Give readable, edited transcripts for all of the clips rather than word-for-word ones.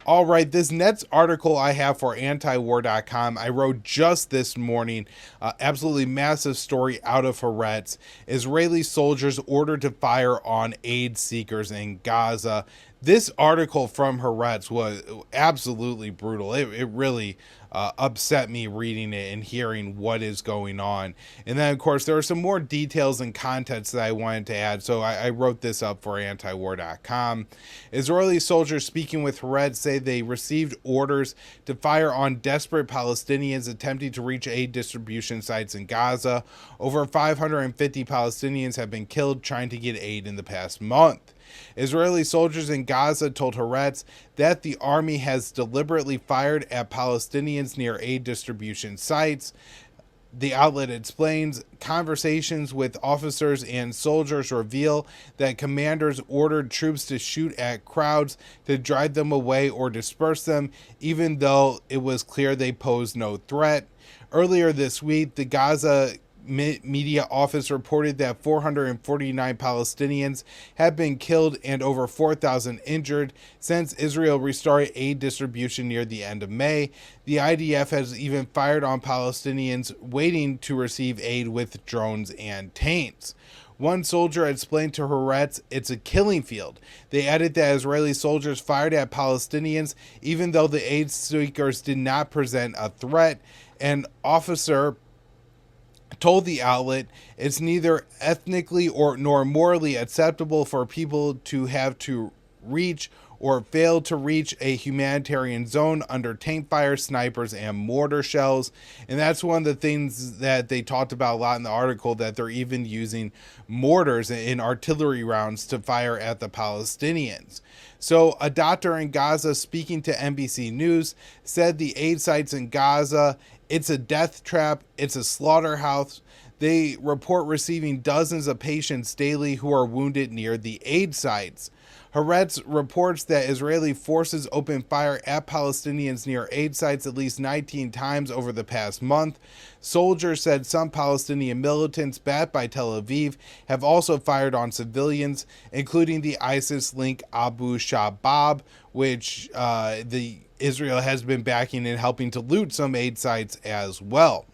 All right, this next article I have for antiwar.com, I wrote just this morning. Absolutely massive story out of Haaretz. Israeli soldiers ordered to fire on aid seekers in Gaza. This article from Haaretz was absolutely brutal. It really upset me reading it and hearing what is going on. And then, of course, there are some more details and context that I wanted to add, so I wrote this up for antiwar.com. Israeli soldiers speaking with Haaretz say they received orders to fire on desperate Palestinians attempting to reach aid distribution sites in Gaza. Over 550 Palestinians have been killed trying to get aid in the past month. Israeli soldiers in Gaza told Haaretz that the army has deliberately fired at Palestinians near aid distribution sites. The outlet explains conversations with officers and soldiers reveal that commanders ordered troops to shoot at crowds to drive them away or disperse them, even though it was clear they posed no threat. Earlier this week, the Gaza media office reported that 449 Palestinians have been killed and over 4,000 injured since Israel restarted aid distribution near the end of May. The IDF has even fired on Palestinians waiting to receive aid with drones and tanks. One soldier explained to Haaretz it's a killing field. They added that Israeli soldiers fired at Palestinians even though the aid seekers did not present a threat. An officer told the outlet it's neither ethnically nor morally acceptable for people to have to reach or fail to reach a humanitarian zone under tank fire, snipers, and mortar shells. And that's one of the things that they talked about a lot in the article, that they're even using mortars and artillery rounds to fire at the Palestinians. So a doctor in Gaza speaking to NBC News said the aid sites in Gaza, it's a death trap, it's a slaughterhouse. They report receiving dozens of patients daily who are wounded near the aid sites. Haaretz reports that Israeli forces opened fire at Palestinians near aid sites at least 19 times over the past month. Soldiers said some Palestinian militants backed by Tel Aviv have also fired on civilians, including the ISIS-linked Abu Shabab, which the Israel has been backing and helping to loot some aid sites as well.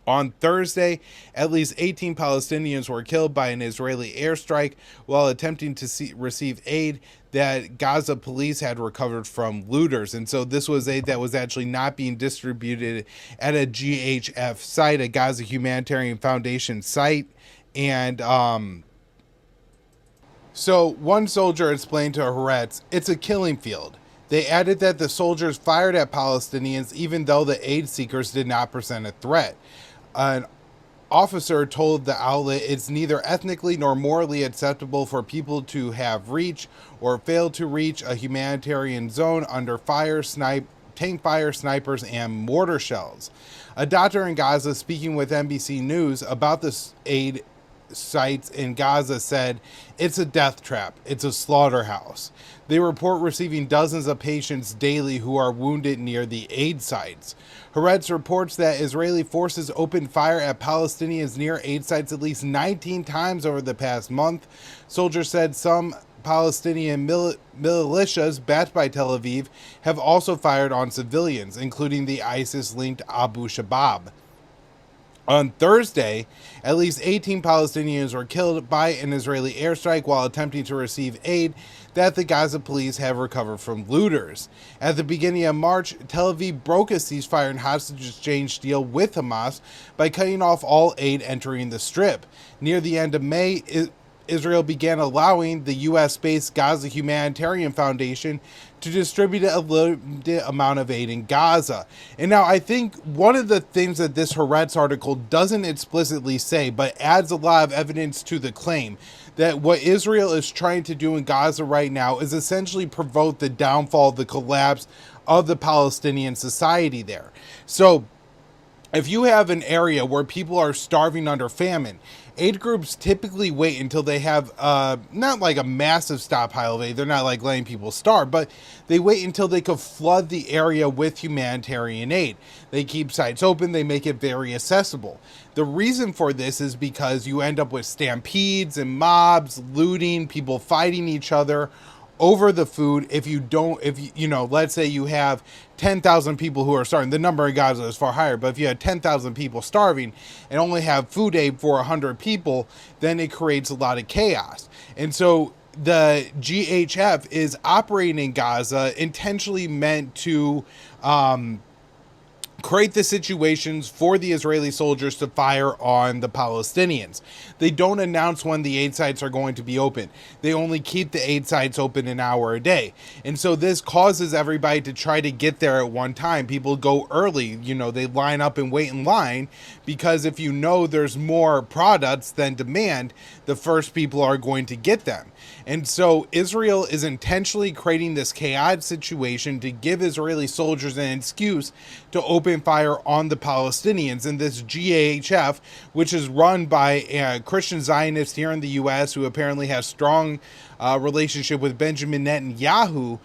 On Thursday, at least 18 Palestinians were killed by an Israeli airstrike while attempting to receive aid that Gaza police had recovered from looters. And so this was aid that was actually not being distributed at a GHF site, a Gaza Humanitarian Foundation site. And so one soldier explained to Haaretz, it's a killing field. They added that the soldiers fired at Palestinians even though the aid seekers did not present a threat. An officer told the outlet it's neither ethnically nor morally acceptable for people to have reached or failed to reach a humanitarian zone under tank fire, snipers, and mortar shells. A doctor in Gaza speaking with NBC News about the aid sites in Gaza said it's a death trap, it's a slaughterhouse. They report receiving dozens of patients daily who are wounded near the aid sites. Haaretz reports that Israeli forces opened fire at Palestinians near aid sites at least 19 times over the past month. Soldiers said some Palestinian militias backed by Tel Aviv have also fired on civilians, including the ISIS-linked Abu Shabab. On Thursday, at least 18 Palestinians were killed by an Israeli airstrike while attempting to receive aid that the Gaza police have recovered from looters. At the beginning of March, Tel Aviv broke a ceasefire and hostage exchange deal with Hamas by cutting off all aid entering the Strip. Near the end of May, Israel began allowing the U.S.-based Gaza Humanitarian Foundation to distribute a limited amount of aid in Gaza. And now I think one of the things that this Haaretz article doesn't explicitly say, but adds a lot of evidence to the claim, that what Israel is trying to do in Gaza right now is essentially provoke the downfall, the collapse of the Palestinian society there. So if you have an area where people are starving under famine, aid groups typically wait until they have not like a massive stockpile of aid. They're not like letting people starve, but they wait until they could flood the area with humanitarian aid. They keep sites open. They make it very accessible. The reason for this is because you end up with stampedes and mobs, looting, people fighting each other, over the food. If you don't, if you know, let's say you have 10,000 people who are starving, the number in Gaza is far higher, but if you had 10,000 people starving and only have food aid for 100 people, then it creates a lot of chaos. And so the GHF is operating in Gaza, intentionally meant to create the situations for the Israeli soldiers to fire on the Palestinians. They don't announce when the aid sites are going to be open. They only keep the aid sites open an hour a day. And so this causes everybody to try to get there at one time. People go early, you know, they line up and wait in line, because if you know there's more products than demand, the first people are going to get them. And so Israel is intentionally creating this chaotic situation to give Israeli soldiers an excuse to open fire on the Palestinians. And this GHF, which is run by a Christian Zionist here in the U.S., who apparently has strong relationship with Benjamin Netanyahu,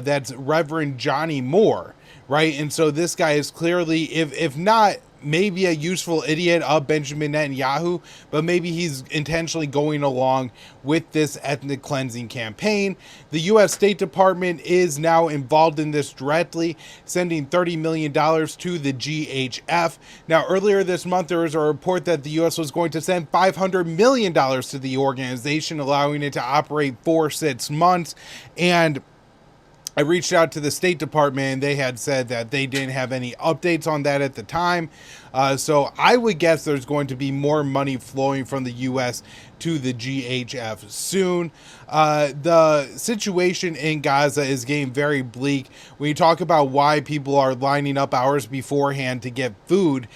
that's Reverend Johnny Moore, right? And so this guy is clearly, if not maybe a useful idiot of Benjamin Netanyahu, but maybe he's intentionally going along with this ethnic cleansing campaign. The U.S. State Department is now involved in this directly, sending $30 million to the GHF. Now, earlier this month, there was a report that the U.S. was going to send $500 million to the organization, allowing it to operate for 6 months. And I reached out to the State Department, and they had said that they didn't have any updates on that at the time. So I would guess there's going to be more money flowing from the U.S. to the GHF soon. The situation in Gaza is getting very bleak. When you talk about why people are lining up hours beforehand to get food,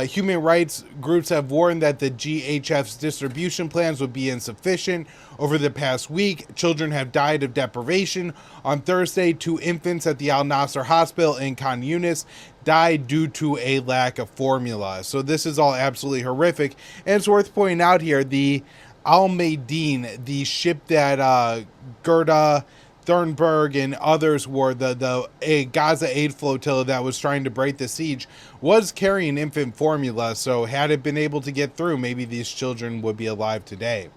human rights groups have warned that the GHF's distribution plans would be insufficient. Over the past week, children have died of deprivation. On Thursday, 2 infants at the Al Nasser Hospital in Khan Yunis died due to a lack of formula. So this is all absolutely horrific. And it's worth pointing out here, the Al Maideen, the ship that Gerda Thunberg and others were, the Gaza aid flotilla that was trying to break the siege, was carrying infant formula. So had it been able to get through, maybe these children would be alive today.